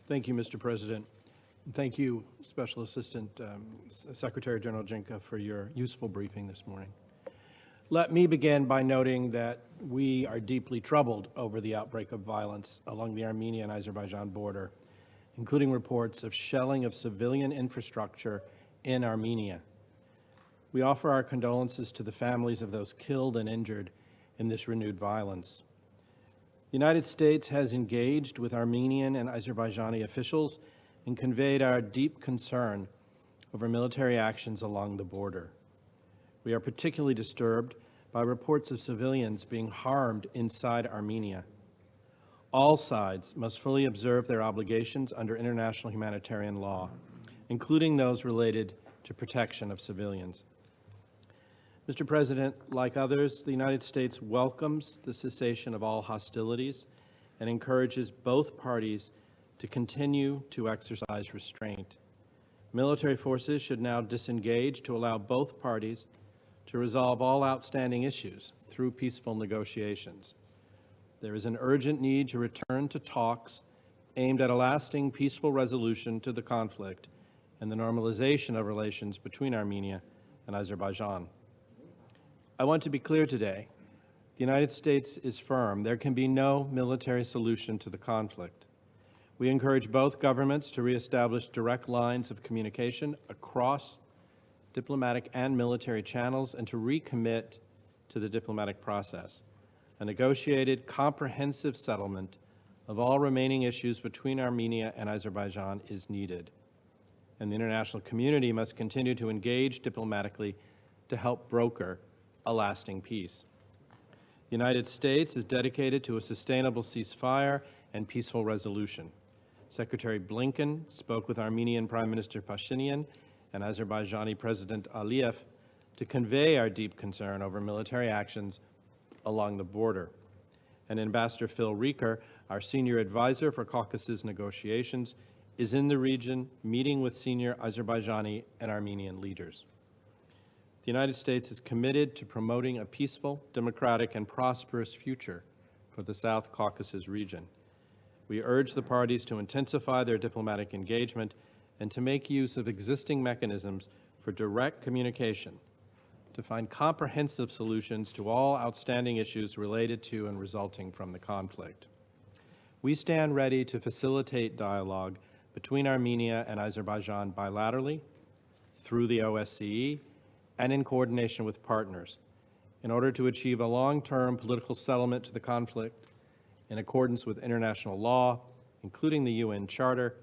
Thank you, Mr. President. Thank you, Special Assistant Secretary General Jinka, for your useful briefing this morning. Let me begin by noting that we are deeply troubled over the outbreak of violence along the Armenia and Azerbaijan border, including reports of shelling of civilian infrastructure in Armenia. We offer our condolences to the families of those killed and injured in this renewed violence. The United States has engaged with Armenian and Azerbaijani officials and conveyed our deep concern over military actions along the border. We are particularly disturbed by reports of civilians being harmed inside Armenia. All sides must fully observe their obligations under international humanitarian law, including those related to protection of civilians. Mr. President, like others, the United States welcomes the cessation of all hostilities and encourages both parties to continue to exercise restraint. Military forces should now disengage to allow both parties to resolve all outstanding issues through peaceful negotiations. There is an urgent need to return to talks aimed at a lasting peaceful resolution to the conflict and the normalization of relations between Armenia and Azerbaijan. I want to be clear today. The United States is firm. There can be no military solution to the conflict. We encourage both governments to reestablish direct lines of communication across diplomatic and military channels and to recommit to the diplomatic process. A negotiated, comprehensive settlement of all remaining issues between Armenia and Azerbaijan is needed. And the international community must continue to engage diplomatically to help broker a lasting peace. The United States is dedicated to a sustainable ceasefire and peaceful resolution. Secretary Blinken spoke with Armenian Prime Minister Pashinyan and Azerbaijani President Aliyev to convey our deep concern over military actions along the border. And Ambassador Phil Rieker, our senior advisor for Caucasus negotiations, is in the region meeting with senior Azerbaijani and Armenian leaders. The United States is committed to promoting a peaceful, democratic, and prosperous future for the South Caucasus region. We urge the parties to intensify their diplomatic engagement and to make use of existing mechanisms for direct communication to find comprehensive solutions to all outstanding issues related to and resulting from the conflict. We stand ready to facilitate dialogue between Armenia and Azerbaijan bilaterally, through the OSCE, and in coordination with partners in order to achieve a long-term political settlement to the conflict in accordance with international law, including the UN Charter,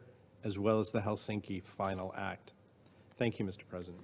as well as the Helsinki Final Act. Thank you, Mr. President.